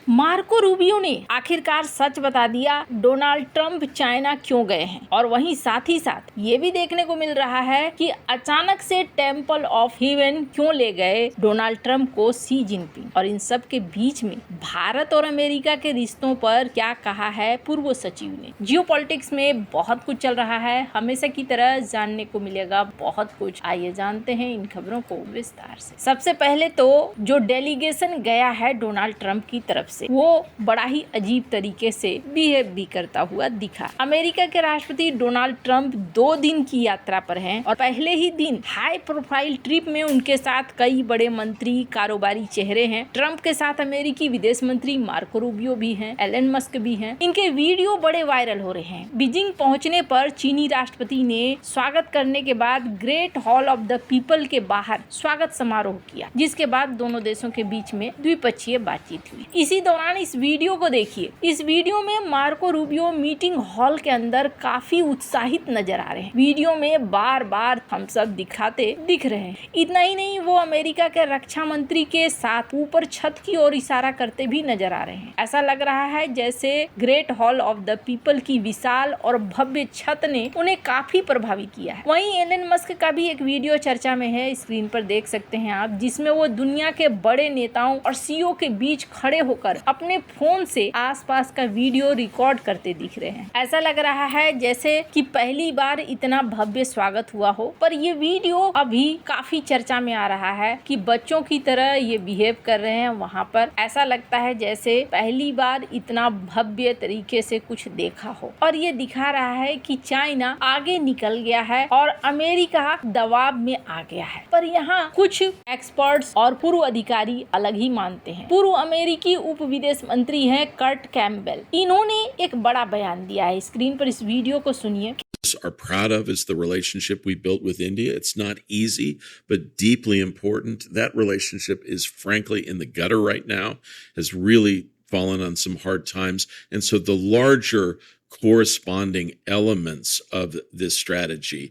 Marco Rubio ने आखिरकार सच बता दिया, डोनाल्ड ट्रंप चाइना क्यों गए हैं। और वहीं साथ ही साथ ये भी देखने को मिल रहा है कि अचानक से टेम्पल ऑफ हेवन क्यों ले गए डोनाल्ड ट्रंप को सी जिनपिंग। और इन सब के बीच में भारत और अमेरिका के रिश्तों पर क्या कहा है पूर्व सचिव ने। जियोपॉलिटिक्स में बहुत कुछ चल रहा है, हमेशा की तरह जानने को मिलेगा बहुत कुछ। आइए जानते हैं इन खबरों को विस्तार से। सबसे पहले तो जो डेलीगेशन गया है डोनाल्ड ट्रंप की तरफ से, वो बड़ा ही अजीब तरीके से बिहेव भी करता हुआ दिखा। अमेरिका के राष्ट्रपति डोनाल्ड ट्रंप 2 दिन की यात्रा पर हैं और पहले ही दिन हाई प्रोफाइल ट्रिप में उनके साथ कई बड़े मंत्री, कारोबारी चेहरे हैं। ट्रंप के साथ अमेरिकी विदेश मंत्री मार्को रूबियो भी हैं, एलन मस्क भी हैं। इनके वीडियो बड़े वायरल हो रहे हैं। बीजिंग पहुंचने पर चीनी राष्ट्रपति ने स्वागत करने के बाद great hall of the people के बाहर स्वागत समारोह किया, जिसके बाद दोनों देशों के बीच में द्विपक्षीय बातचीत हुई। इसी दौरान इस वीडियो को देखिए। इस वीडियो में मार्को रूबियो मीटिंग हॉल के अंदर काफी उत्साहित नजर आ रहे हैं। वीडियो में बार बार थम्स अप दिखाते दिख रहे हैं। इतना ही नहीं, वो अमेरिका के रक्षा मंत्री के साथ ऊपर छत की ओर इशारा करते भी नजर आ रहे हैं। ऐसा लग रहा है जैसे great hall of the people की विशाल और भव्य छत ने उन्हें काफी प्रभावित किया है। वहीं एलन मस्क का भी एक वीडियो चर्चा में है, स्क्रीन पर देख सकते हैं आप, जिसमें वो दुनिया के बड़े नेताओं और सीईओ के बीच खड़े होकर अपने फोन से आसपास का वीडियो रिकॉर्ड करते दिख रहे हैं। ऐसा लग रहा है जैसे कि पहली बार इतना भव्य स्वागत हुआ हो। पर ये वीडियो अभी काफी चर्चा में आ रहा है कि बच्चों की तरह ये बिहेव कर रहे हैं वहाँ पर। ऐसा लगता है जैसे पहली बार इतना भव्य तरीके से कुछ देखा हो। और ये दिखा रहा है कि चाइना आगे निकल गया है और अमेरिका दबाव में आ गया है। पर यहाँ कुछ एक्सपर्ट्स और पूर्व अधिकारी अलग ही मानते हैं। पूर्व अमेरिकी उप विदेश मंत्री हैं कर्ट कैम्पबेल। इन्होंने एक बड़ा बयान दिया है, स्क्रीन पर इस वीडियो को सुनिए। Are proud of is the relationship we built with India. It's not easy, but deeply important. That relationship is frankly in the gutter right now, has really fallen on some hard times. And so the larger corresponding elements of this strategy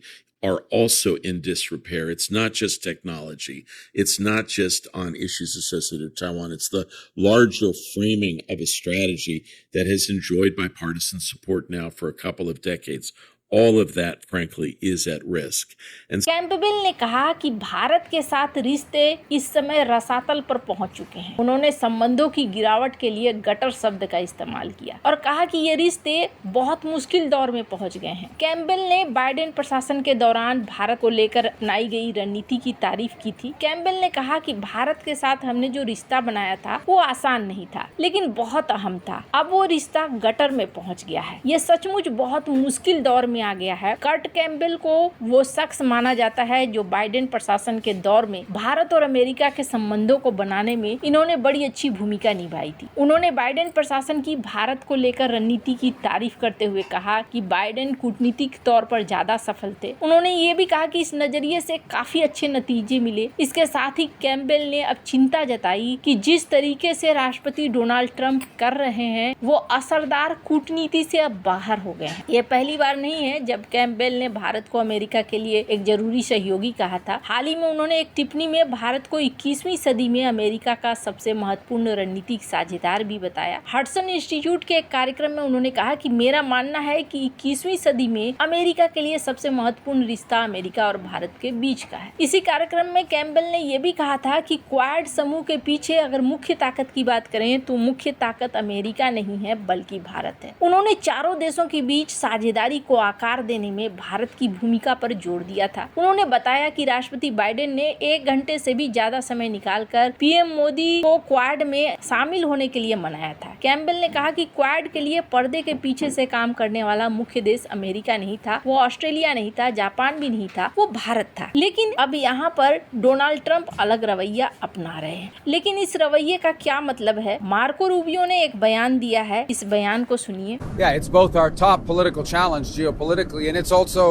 are also in disrepair. It's not just technology. It's not just on issues associated with Taiwan. It's the larger framing of a strategy that has enjoyed bipartisan support now for a couple of decades. All of that, frankly, is at risk. And Campbell ने कहा कि भारत के साथ रिश्ते इस समय रसातल पर पहुंच चुके हैं। उन्होंने संबंधों की गिरावट के लिए गटर शब्द का इस्तेमाल किया और कहा कि ये रिश्ते बहुत मुश्किल दौर में पहुंच गए हैं। कैम्पबेल ने बाइडेन प्रशासन के दौरान भारत को लेकर अपनाई गई रणनीति की तारीफ की थी। कैम्पबेल ने कहा कि भारत के साथ हमने जो रिश्ता बनाया था वो आसान नहीं था, लेकिन बहुत अहम था। अब वो रिश्ता गटर में पहुँच गया है। ये सचमुच बहुत मुश्किल दौर में आ गया है। कर्ट कैम्पबेल को वो शख्स माना जाता है जो बाइडेन प्रशासन के दौर में भारत और अमेरिका के संबंधों को बनाने में इन्होंने बड़ी अच्छी भूमिका निभाई थी। उन्होंने बाइडेन प्रशासन की भारत को लेकर रणनीति की तारीफ करते हुए कहा कि बाइडेन कूटनीतिक तौर पर ज्यादा सफल थे। उन्होंने ये भी कहा कि इस नजरिए से काफी अच्छे नतीजे मिले। इसके साथ ही कैम्पबेल ने अब चिंता जताई कि जिस तरीके से राष्ट्रपति डोनाल्ड ट्रंप कर रहे हैं वो असरदार कूटनीति से अब बाहर हो गए हैं। ये पहली बार नहीं है जब कैम्पबेल ने भारत को अमेरिका के लिए एक जरूरी सहयोगी कहा था। हाल ही में उन्होंने एक टिप्पणी में भारत को 21वीं सदी में अमेरिका का सबसे महत्वपूर्ण रणनीतिक साझेदार भी बताया। हडसन इंस्टीट्यूट के एक कार्यक्रम में उन्होंने कहा कि मेरा मानना है कि 21वीं सदी में अमेरिका के लिए सबसे महत्वपूर्ण रिश्ता अमेरिका और भारत के बीच का है। इसी कार्यक्रम में कैम्पबेल ने यह भी कहा था कि क्वाड समूह के पीछे अगर मुख्य ताकत की बात करें तो मुख्य ताकत अमेरिका नहीं है बल्कि भारत है। उन्होंने चारों देशों के बीच साझेदारी को आकार देने में भारत की भूमिका पर जोर दिया था। उन्होंने बताया कि राष्ट्रपति बाइडेन ने 1 घंटे से भी ज्यादा समय निकालकर पीएम मोदी को क्वाड में शामिल होने के लिए मनाया था। कैम्पबेल ने कहा कि क्वाड के लिए पर्दे के पीछे से काम करने वाला मुख्य देश अमेरिका नहीं था, वो ऑस्ट्रेलिया नहीं था, जापान भी नहीं था, वो भारत था। लेकिन अब यहाँ पर डोनाल्ड ट्रंप अलग रवैया अपना रहे हैं। लेकिन इस रवैये का क्या मतलब है? मार्को रूबियो ने एक बयान दिया है, इस बयान को सुनिए। Yeah, it's both our top political challenge geopolitically, and it's also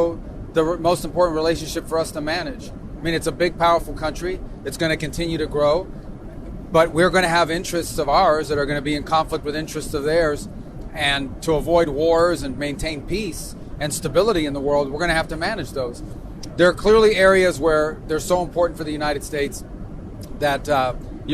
the most important relationship for us to manage. I mean, it's a big, powerful country. It's going to continue to grow, but we're going to have interests of ours that are going to be in conflict with interests of theirs. And to avoid wars and maintain peace and stability in the world, we're going to have to manage those. There are clearly areas where they're so important for the United States that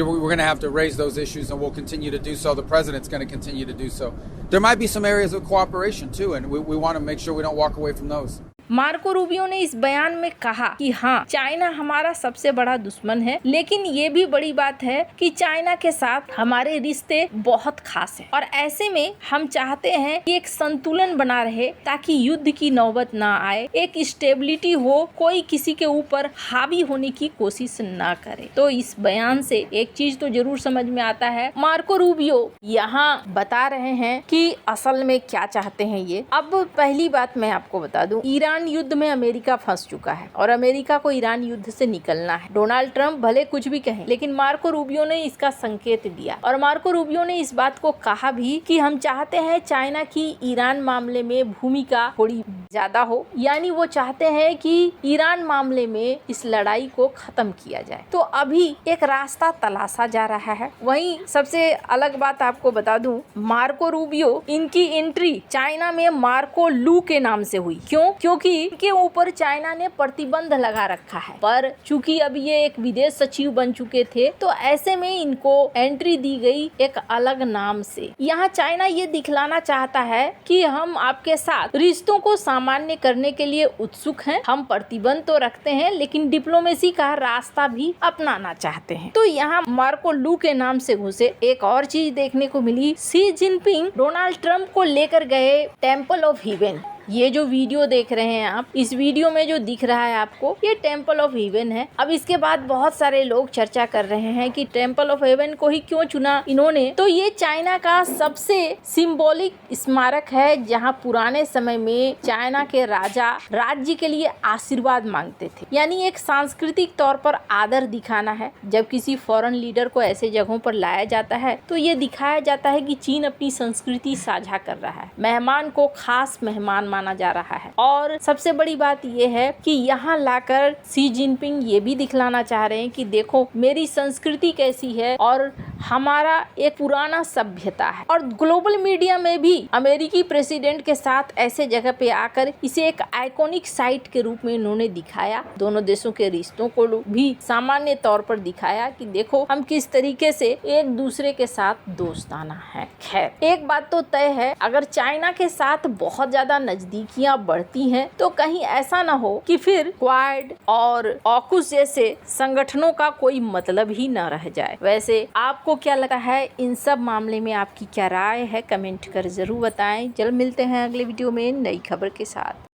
we're going to have to raise those issues, and we'll continue to do so. The president's going to continue to do so. There might be some areas of cooperation too, and we want to make sure we don't walk away from those. Marco Rubio ने इस बयान में कहा कि हाँ, China हमारा सबसे बड़ा दुश्मन है, लेकिन ये भी बड़ी बात है कि चाइना के साथ हमारे रिश्ते बहुत खास हैं और ऐसे में हम चाहते हैं कि एक संतुलन बना रहे ताकि युद्ध की नौबत ना आए, एक स्टेबिलिटी हो, कोई किसी के ऊपर हावी होने की कोशिश ना करे। तो इस बयान से एक चीज तो जरूर समझ में आता है, मार्को रूबियो यहाँ बता रहे हैं कि असल में क्या चाहते हैं ये। अब पहली बात मैं आपको बता दूं, ईरान युद्ध में अमेरिका फंस चुका है और अमेरिका को ईरान युद्ध से निकलना है। डोनाल्ड ट्रंप भले कुछ भी कहें, लेकिन मार्को रूबियो ने इसका संकेत दिया और मार्को रूबियो ने इस बात को कहा भी कि हम चाहते हैं चाइना की ईरान मामले में भूमिका थोड़ी ज्यादा हो, यानी वो चाहते हैं कि ईरान मामले में इस लड़ाई को खत्म किया जाए। तो अभी एक रास्ता तलाशा जा रहा है। वहीं सबसे अलग बात आपको बता दूं, मार्को रूबियो इनकी एंट्री चाइना में मार्को लू के नाम से हुई। क्योंकि इनके ऊपर चाइना ने प्रतिबंध लगा रखा है, पर चूंकि अब ये एक विदेश सचिव बन चुके थे तो ऐसे में इनको एंट्री दी गई एक अलग नाम से। यहाँ चाइना ये दिखलाना चाहता है कि हम आपके साथ रिश्तों को सामान्य करने के लिए उत्सुक हैं, हम प्रतिबंध तो रखते हैं लेकिन डिप्लोमेसी का रास्ता भी अपनाना चाहते हैं। तो यहाँ मार्को लू के नाम से घुसे। एक और चीज देखने को मिली, शी जिनपिंग डोनाल्ड ट्रंप को लेकर गए टेम्पल ऑफ हेवन। ये जो वीडियो देख रहे हैं आप, इस वीडियो में जो दिख रहा है आपको, ये टेम्पल ऑफ हेवन है। अब इसके बाद बहुत सारे लोग चर्चा कर रहे हैं कि टेम्पल ऑफ हेवन को ही क्यों चुना इन्होंने। तो ये चाइना का सबसे सिंबॉलिक स्मारक है जहां पुराने समय में चाइना के राजा राज्य के लिए आशीर्वाद मांगते थे, यानी एक सांस्कृतिक तौर पर आदर दिखाना है। जब किसी फॉरेन लीडर को ऐसे जगहों पर लाया जाता है तो ये दिखाया जाता है कि चीन अपनी संस्कृति साझा कर रहा है, मेहमान को खास मेहमान माना जा रहा है। और सबसे बड़ी बात यह है कि यहाँ लाकर शी जिनपिंग ये भी दिखलाना चाह रहे हैं कि देखो मेरी संस्कृति कैसी है और हमारा एक पुराना सभ्यता है। और ग्लोबल मीडिया में भी अमेरिकी प्रेसिडेंट के साथ ऐसे जगह पे आकर इसे एक आइकॉनिक साइट के रूप में इन्होंने दिखाया। दोनों देशों के रिश्तों को भी सामान्य तौर पर दिखाया कि देखो हम किस तरीके से एक दूसरे के साथ दोस्ताना है। खैर, एक बात तो तय है, अगर चाइना के साथ बहुत ज्यादा नजदीकियां बढ़ती हैं तो कहीं ऐसा ना हो कि फिर क्वाड और ऑकुस जैसे संगठनों का कोई मतलब ही न रह जाए। वैसे आपको क्या लगा है इन सब मामले में, आपकी क्या राय है, कमेंट कर जरूर बताएं। जल्द मिलते हैं अगले वीडियो में नई खबर के साथ।